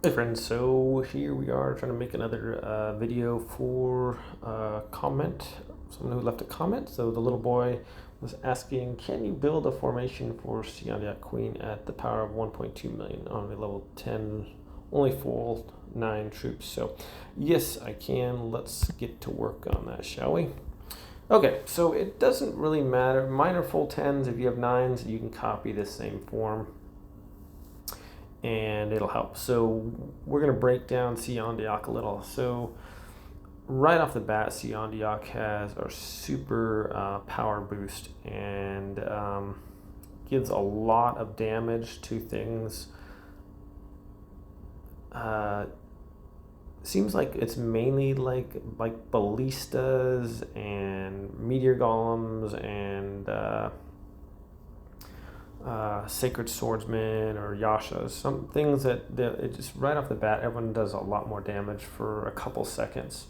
Hey friends, so here we are trying to make another video for comment. Someone who left a comment. So the little boy was asking, can you build a formation for Seondeok Queen at the power of 1.2 million on a level 10, only full 9 troops? So yes, I can. Let's get to work on that, shall we? Okay, so it doesn't really matter. Minor full 10s, if you have 9s, you can copy this same form and it'll help. So we're going to break down Seondeok a little. So right off the bat, Seondeok has a super power boost and gives a lot of damage to things. Seems like it's mainly like ballistas and meteor golems and sacred swordsman or yashas, some things that it just right off the bat everyone does a lot more damage for a couple seconds.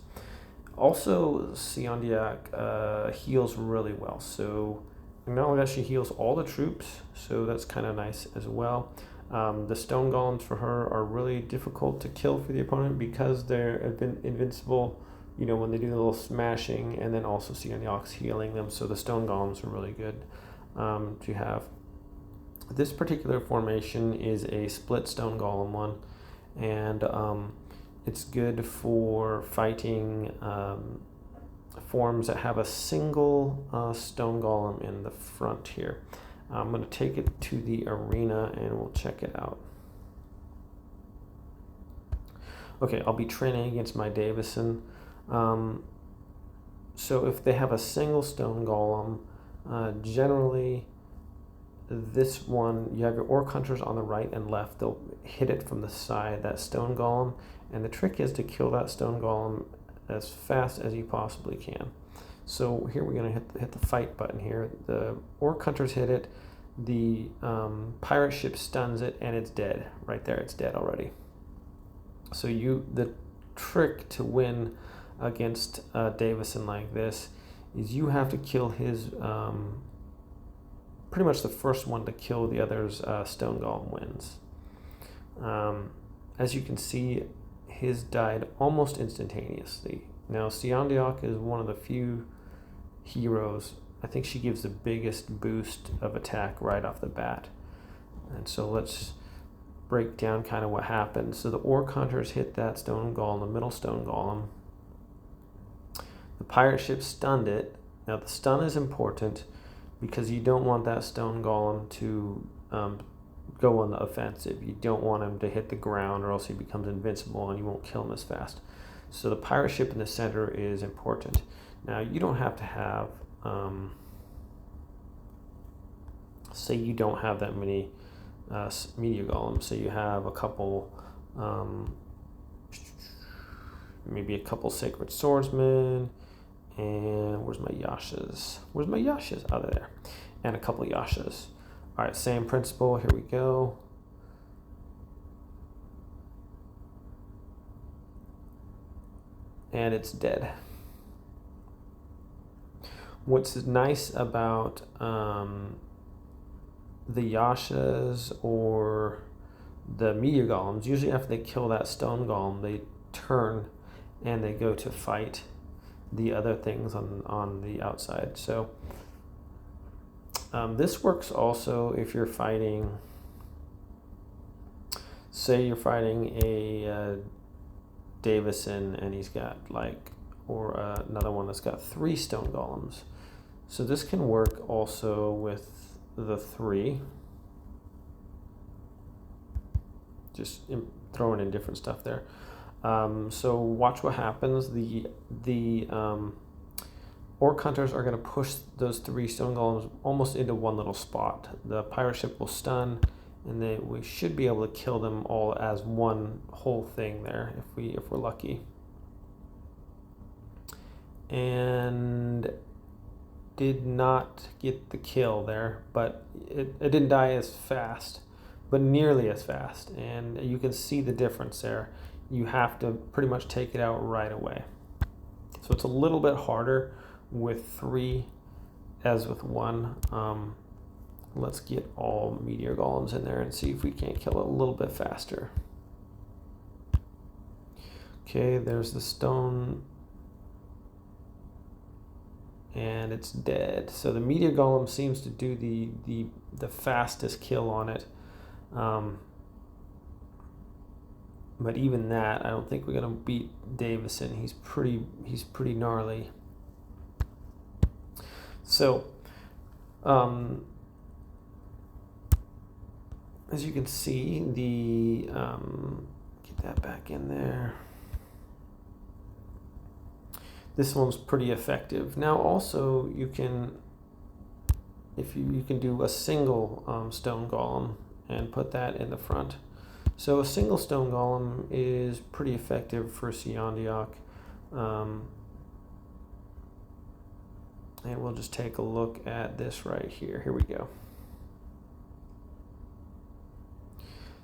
Also, Seondeok heals really well, so not only that, she heals all the troops, so that's kind of nice as well. The stone golems for her are really difficult to kill for the opponent because they're invincible, you know, when they do the little smashing, and then also Seondeok's healing them, so the stone golems are really good to have. This particular formation is a split stone golem one, and it's good for fighting forms that have a single stone golem in the front here. I'm going to take it to the arena and we'll check it out. Okay, I'll be training against my Davison. So if they have a single stone golem, generally this one, you have your orc hunters on the right and left. They'll hit it from the side, that stone golem, and the trick is to kill that stone golem as fast as you possibly can. So here we're going to hit the fight button here. The orc hunters hit it, the pirate ship stuns it, and it's dead. Right there, it's dead already. So the trick to win against Davison like this is you have to kill his pretty much the first one to kill the other's stone golem wins. As you can see, his died almost instantaneously. Now, Seondeok is one of the few heroes. I think she gives the biggest boost of attack right off the bat. And so let's break down kind of what happened. So the orc hunters hit that stone golem, the middle stone golem. The pirate ship stunned it. Now, the stun is important because you don't want that stone golem to go on the offensive. You don't want him to hit the ground or else he becomes invincible and you won't kill him as fast. So the pirate ship in the center is important. Now, you don't have to have, say you don't have that many meteor golems, so you have a couple, maybe a couple sacred swordsmen, and where's my yashas? Where's my yashas? Out of there. And a couple yashas. All right, same principle. Here we go. And it's dead. What's nice about the yashas or the meteor golems, usually after they kill that stone golem, they turn and they go to fight the other things on the outside. So this works also if you're fighting, say you're fighting a Davison and he's got or another one that's got 3 stone golems. So this can work also with the 3. Just throwing in different stuff there. So watch what happens. The orc hunters are going to push those 3 stone golems almost into one little spot. The pirate ship will stun, and we should be able to kill them all as one whole thing there if we're lucky. And did not get the kill there, but it didn't die as fast, but nearly as fast. And you can see the difference there. You have to pretty much take it out right away. So it's a little bit harder with 3 as with 1. Let's get all meteor golems in there and see if we can't kill it a little bit faster. Okay, there's the stone, and it's dead. So the meteor golem seems to do the fastest kill on it. But even that, I don't think we're gonna beat Davison. He's pretty gnarly. So, as you can see, get that back in there. This one's pretty effective. Now, also you can, if you can do a single stone golem and put that in the front. So a single stone golem is pretty effective for Seondeok. And we'll just take a look at this right here. Here we go.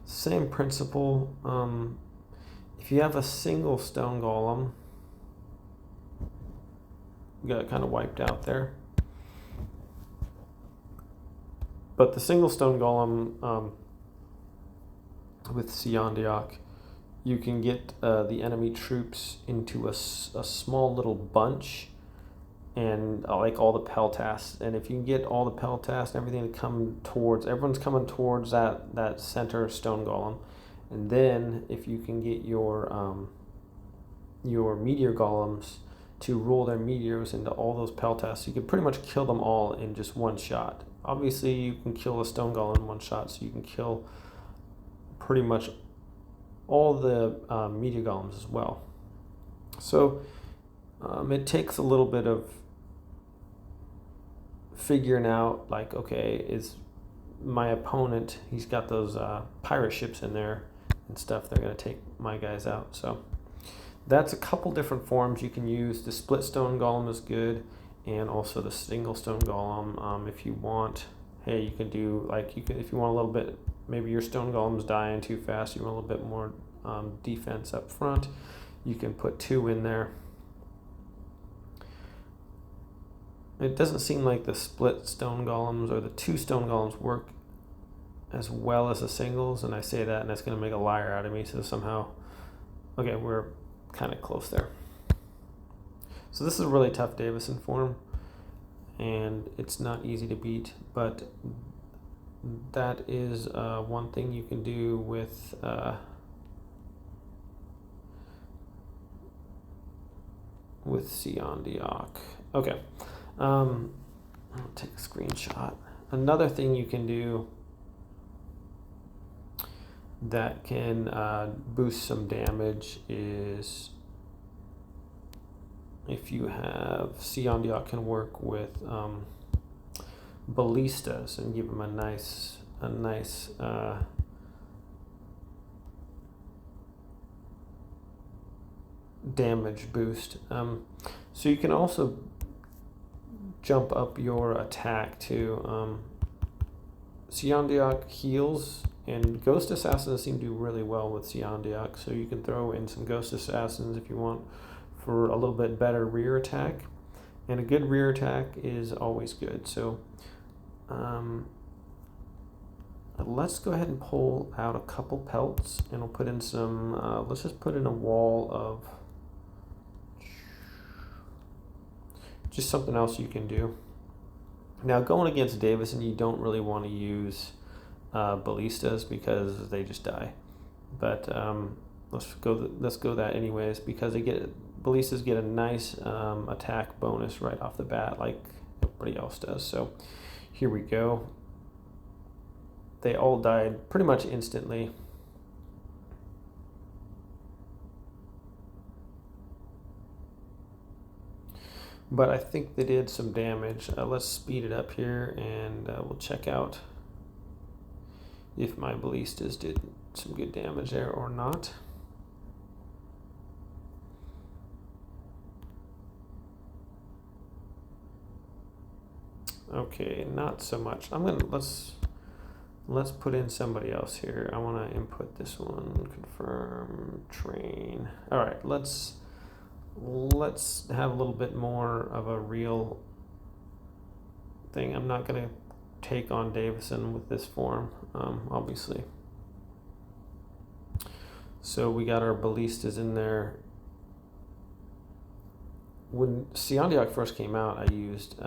Same principle. If you have a single stone golem, we got it kind of wiped out there. But the single stone golem with Seondeok, you can get the enemy troops into a small little bunch, and like all the peltasts. And if you can get all the peltasts and everything to come towards, everyone's coming towards that center stone golem. And then if you can get your meteor golems to roll their meteors into all those peltasts, you can pretty much kill them all in just one shot. Obviously, you can kill a stone golem in one shot, so you can kill pretty much all the meteor golems as well. So it takes a little bit of figuring out, like, okay, is my opponent, he's got those pirate ships in there and stuff, they're going to take my guys out. So that's a couple different forms you can use. The split stone golem is good, and also the single stone golem. If you want, hey, you can do, like, if you want a little bit, maybe your stone golem's dying too fast, you want a little bit more defense up front, you can put 2 in there. It doesn't seem like the split stone golems or the 2 stone golems work as well as the singles, and I say that and that's going to make a liar out of me, so somehow, okay, we're kind of close there. So this is a really tough Davison form, and it's not easy to beat, but that is one thing you can do with Seondeok. Okay, I'll take a screenshot. Another thing you can do that can boost some damage is, if you have, Seondeok can work with ballistas and give them a nice damage boost. So you can also jump up your attack too. Seondeok heals, and Ghost Assassins seem to do really well with Seondeok, so you can throw in some Ghost Assassins if you want for a little bit better rear attack, and a good rear attack is always good. So let's go ahead and pull out a couple pelts, and we'll put in some, let's just put in a wall of just something else you can do. Now, going against Davison, you don't really want to use ballistas because they just die. But let's go that anyways, because ballistas get a nice attack bonus right off the bat, like everybody else does. So here we go. They all died pretty much instantly. But I think they did some damage. Let's speed it up here, and we'll check out if my ballistas did some good damage there or not. Okay, not so much. Let's put in somebody else here. I want to input this one. Confirm train. All right, let's have a little bit more of a real thing. I'm not going to take on Davison with this form, obviously. So we got our ballistas in there, when Seondeok first came out, I used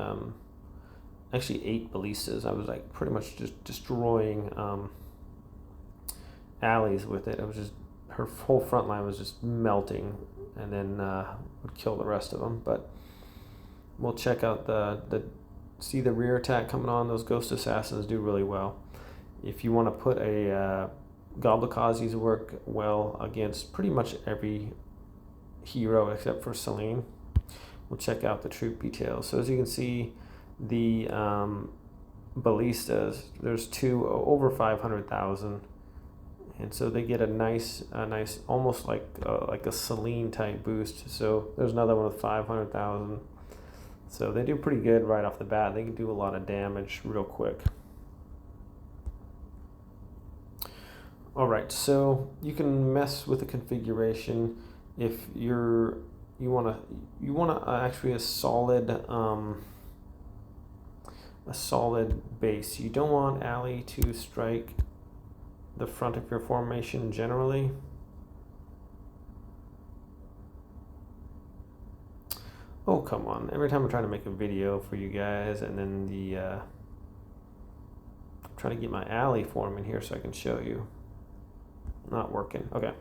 actually 8 ballistas. I was like pretty much just destroying alleys with it. It was just, her whole front line was just melting, and then would kill the rest of them. But we'll check out see the rear attack coming on. Those Ghost Assassins do really well. If you want to put a Goblikazes work well against pretty much every hero except for Celine. We'll check out the troop details. So as you can see, the ballistas, there's 2 over 500,000, and so they get a nice almost like a Celine type boost. So there's another one with 500,000. So they do pretty good right off the bat. They can do a lot of damage real quick. All right, so you can mess with the configuration if you want actually a solid base. You don't want alley to strike the front of your formation generally. Oh, come on. Every time I'm trying to make a video for you guys, and then I'm trying to get my alley form in here so I can show you. Not working. Okay.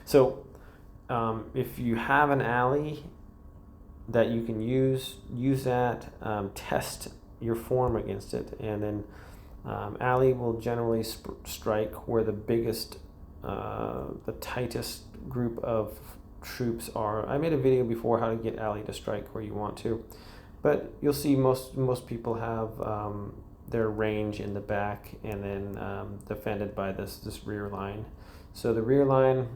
So if you have an alley that you can use that, test your form against it, and then alley will generally strike where the biggest, the tightest group of troops are. I made a video before how to get alley to strike where you want to, but you'll see most people have their range in the back, and then defended by this rear line. So the rear line,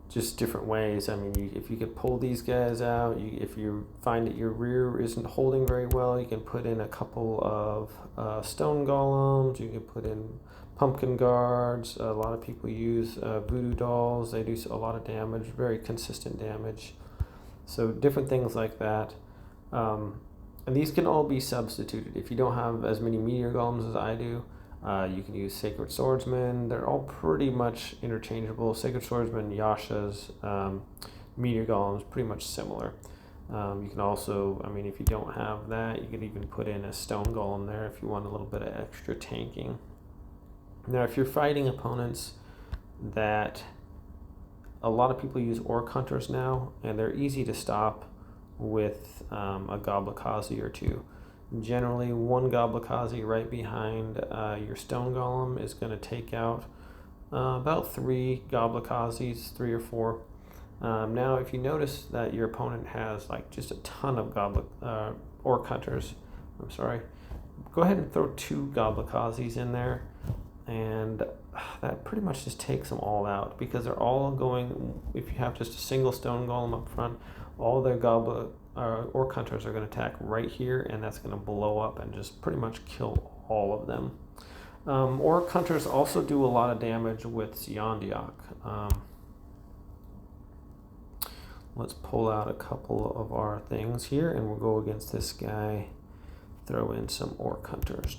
just different ways. I mean, if you could pull these guys out, if you find that your rear isn't holding very well, you can put in a couple of stone golems. You can put in pumpkin guards. A lot of people use voodoo dolls. They do a lot of damage, very consistent damage. So different things like that. And these can all be substituted. If you don't have as many meteor golems as I do, you can use Sacred Swordsman. They're all pretty much interchangeable. Sacred Swordsman, Yashas, Meteor Golems, pretty much similar. You can also, I mean, if you don't have that, you could even put in a Stone Golem there if you want a little bit of extra tanking. Now, if you're fighting opponents that a lot of people use Orc Hunters now, and they're easy to stop with a Goblikazi or 2. Generally, 1 Goblikazi right behind your Stone Golem is going to take out about 3 Goblikazis, 3 or 4. Now, if you notice that your opponent has like just a ton of Orc Hunters, go ahead and throw 2 Goblikazis in there, and that pretty much just takes them all out, because they're all going, if you have just a single Stone Golem up front, all their Orc Hunters are going to attack right here, and that's going to blow up and just pretty much kill all of them. Orc Hunters also do a lot of damage with Seondeok. Let's pull out a couple of our things here, and we'll go against this guy. Throw in some Orc Hunters.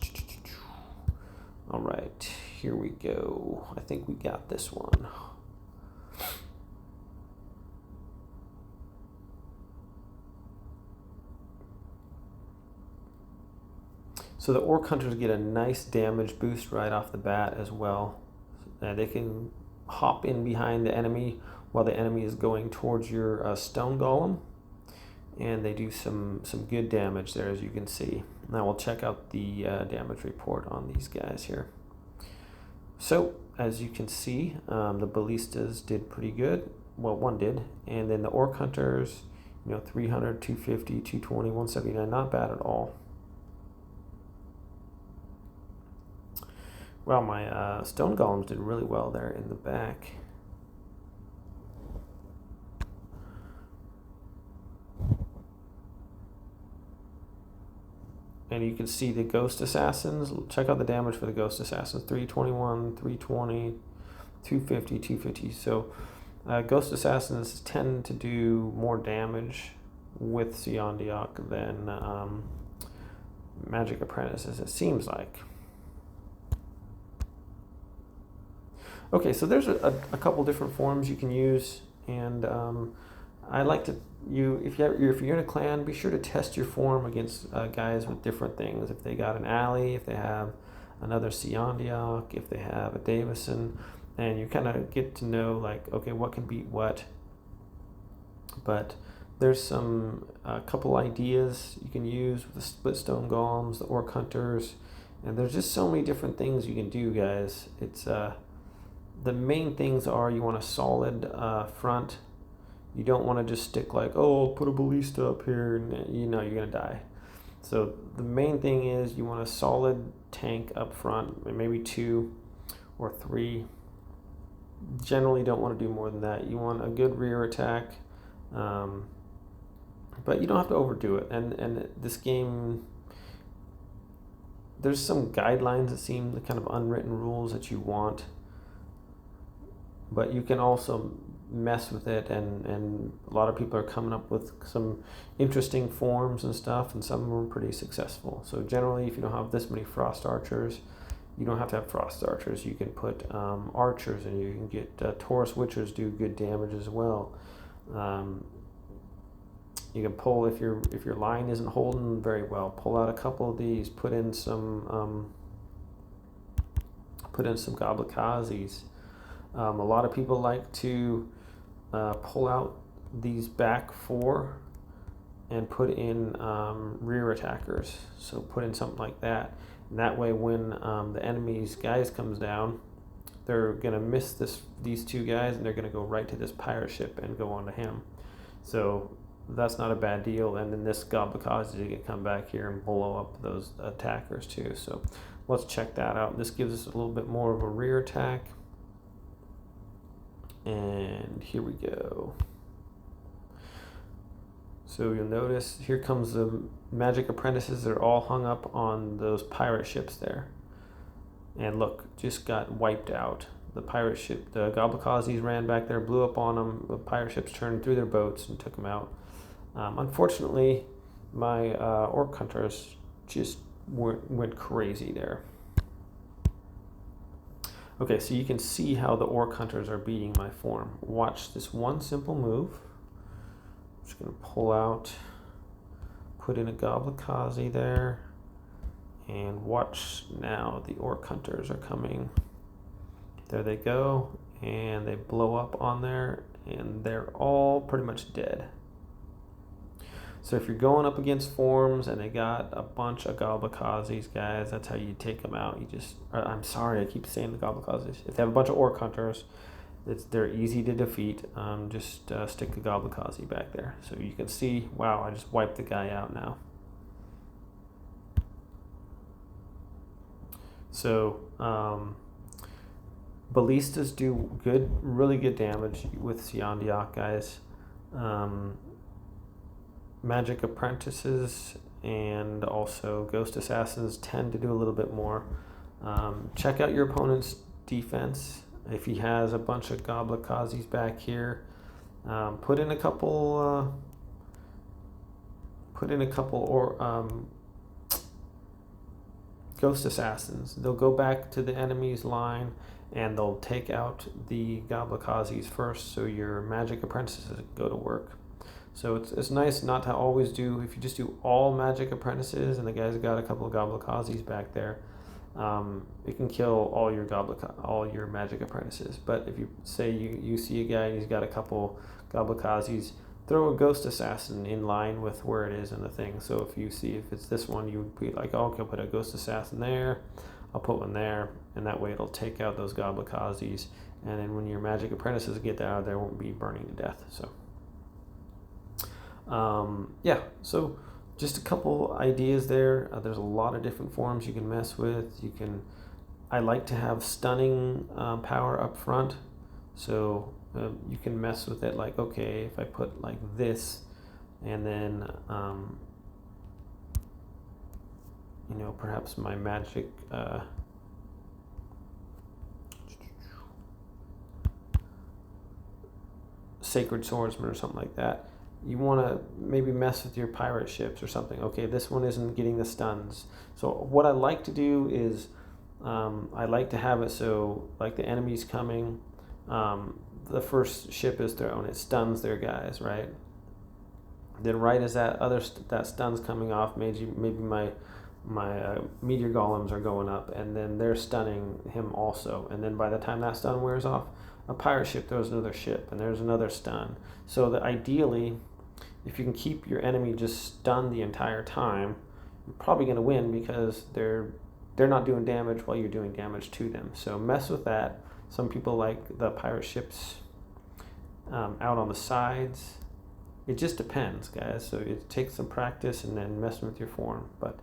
All right, here we go. I think we got this one. So the Orc Hunters get a nice damage boost right off the bat as well. They can hop in behind the enemy while the enemy is going towards your Stone Golem, and they do some good damage there, as you can see. Now we'll check out the damage report on these guys here. So as you can see, the ballistas did pretty good. Well, one did, and then the Orc Hunters, 300, 250, 220, 179, not bad at all. Well, my Stone Golems did really well there in the back. And you can see the Ghost Assassins. Check out the damage for the Ghost Assassins. 321, 320, 250, 250. So Ghost Assassins tend to do more damage with Seondeok than Magic Apprentices, it seems like. Okay, so there's a couple different forms you can use, and I like to if you're in a clan, be sure to test your form against guys with different things. If they got an alley, if they have another Seondeok, if they have a Davison, and you kind of get to know like, okay, what can beat what. But there's some couple ideas you can use with the split stone golems, the orc hunters, and there's just so many different things you can do, guys. It's the main things are you want a solid front. You don't want to just stick like, oh, I'll put a ballista up here, and you know you're gonna die. So the main thing is you want a solid tank up front, maybe 2 or 3. Generally don't want to do more than that. You want a good rear attack, but you don't have to overdo it. And this game, there's some guidelines that seem the kind of unwritten rules that you want, but you can also mess with it, and a lot of people are coming up with some interesting forms and stuff, and some of them are pretty successful. So generally, if you don't have this many frost archers, you don't have to have frost archers. You can put archers, and you can get Taurus witchers do good damage as well. You can pull if your line isn't holding very well. Pull out a couple of these. Put in some Goblikazis. A lot of people like to pull out these back 4 and put in rear attackers. So put in something like that. And that way when the enemy's guys comes down, they're going to miss these 2 guys, and they're going to go right to this pirate ship and go on to him. So that's not a bad deal. And then this Goblikazi can come back here and blow up those attackers too. So let's check that out. This gives us a little bit more of a rear attack. And here we go. So you'll notice here comes the magic apprentices. They're all hung up on those pirate ships there. And look, just got wiped out. The pirate ship, the Goblikazis ran back there, blew up on them. The pirate ships turned through their boats and took them out. Unfortunately, my orc hunters just went crazy there. Okay, so you can see how the orc hunters are beating my form. Watch this one simple move. I'm just going to pull out, put in a Goblikazi there, and watch now the orc hunters are coming. There they go, and they blow up on there, and they're all pretty much dead. So if you're going up against forms and they got a bunch of Goblikazis, guys, that's how you take them out. I'm sorry, I keep saying the Goblikazis. If they have a bunch of orc hunters, they're easy to defeat. Just stick the Goblikazi back there. So you can see, wow, I just wiped the guy out now. So ballistas do really good damage with Seondeok, guys. Magic apprentices and also ghost assassins tend to do a little bit more. Check out your opponent's defense. If he has a bunch of Goblikazis back here, put in a couple ghost assassins. They'll go back to the enemy's line and they'll take out the Goblikazis first, so your magic apprentices go to work. So it's nice not to always do, if you just do all magic apprentices and the guy's got a couple of Goblikazis back there, it can kill all your magic apprentices. But if you say you see a guy and he's got a couple Goblikazis, throw a ghost assassin in line with where it is in the thing. So if you see if it's this one, you would be like, oh, okay, I'll put a ghost assassin there, I'll put one there, and that way it'll take out those Goblikazis. And then when your magic apprentices get out, they won't be burning to death. So so just a couple ideas there. There's a lot of different forms you can mess with. I like to have stunning power up front, so you can mess with it like, okay, if I put like this, and then perhaps my magic sacred swordsman or something like that. You want to maybe mess with your pirate ships or something. Okay, this one isn't getting the stuns. So what I like to do is I like to have it so, like, the enemy's coming, the first ship is thrown, it stuns their guys, right? Then right as that stun's coming off, maybe my meteor golems are going up, and then they're stunning him also. And then by the time that stun wears off, a pirate ship throws another ship, and there's another stun. So that ideally, if you can keep your enemy just stunned the entire time, you're probably going to win, because they're not doing damage while you're doing damage to them. So mess with that. Some people like the pirate ships out on the sides. It just depends, guys. So it takes some practice and then messing with your form. But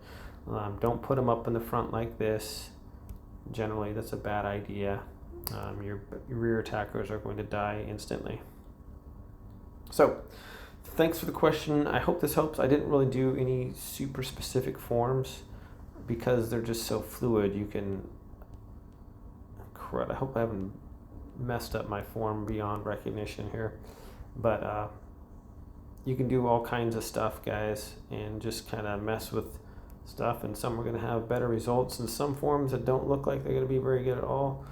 don't put them up in the front like this. Generally, that's a bad idea. Your rear attackers are going to die instantly. So thanks for the question. I hope this helps. I didn't really do any super specific forms because they're just so fluid. You can... Crud, I hope I haven't messed up my form beyond recognition here. But you can do all kinds of stuff, guys, and just kind of mess with stuff, and some are going to have better results, and some forms that don't look like they're going to be very good at all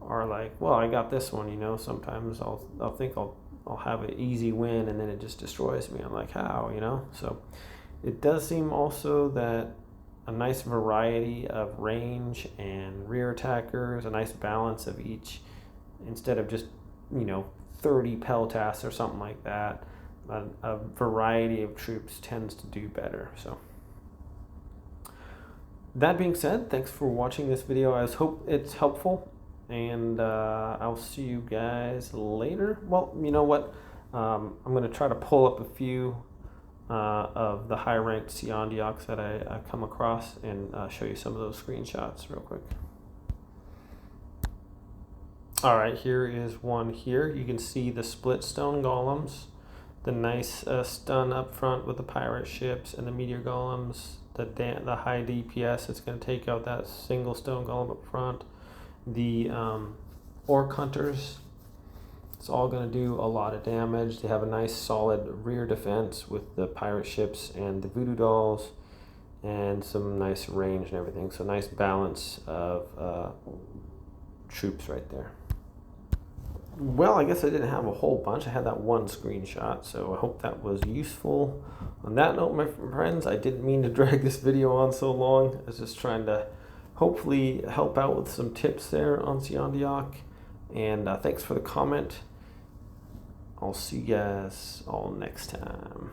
are like, well, I got this one, you know. Sometimes I'll think I'll have an easy win, and then it just destroys me. I'm like, how, you know? So it does seem also that a nice variety of range and rear attackers, a nice balance of each, instead of just, 30 peltas or something like that. A variety of troops tends to do better. So that being said, thanks for watching this video. I hope it's helpful, and I'll see you guys later. Well, you know what? I'm going to try to pull up a few of the high-ranked Seondeoks that I come across, and show you some of those screenshots real quick. All right, here is one here. You can see the split stone golems, the nice stun up front with the pirate ships and the meteor golems, the high DPS. It's going to take out that single stone golem up front. The orc hunters, it's all going to do a lot of damage. They have a nice solid rear defense with the pirate ships and the voodoo dolls, and some nice range and everything. So nice balance of troops right there. Well, I guess I didn't have a whole bunch. I had that one screenshot, so I hope that was useful. On that note, my friends, I didn't mean to drag this video on so long. I was just trying to hopefully help out with some tips there on Seondeok. And thanks for the comment. I'll see you guys all next time.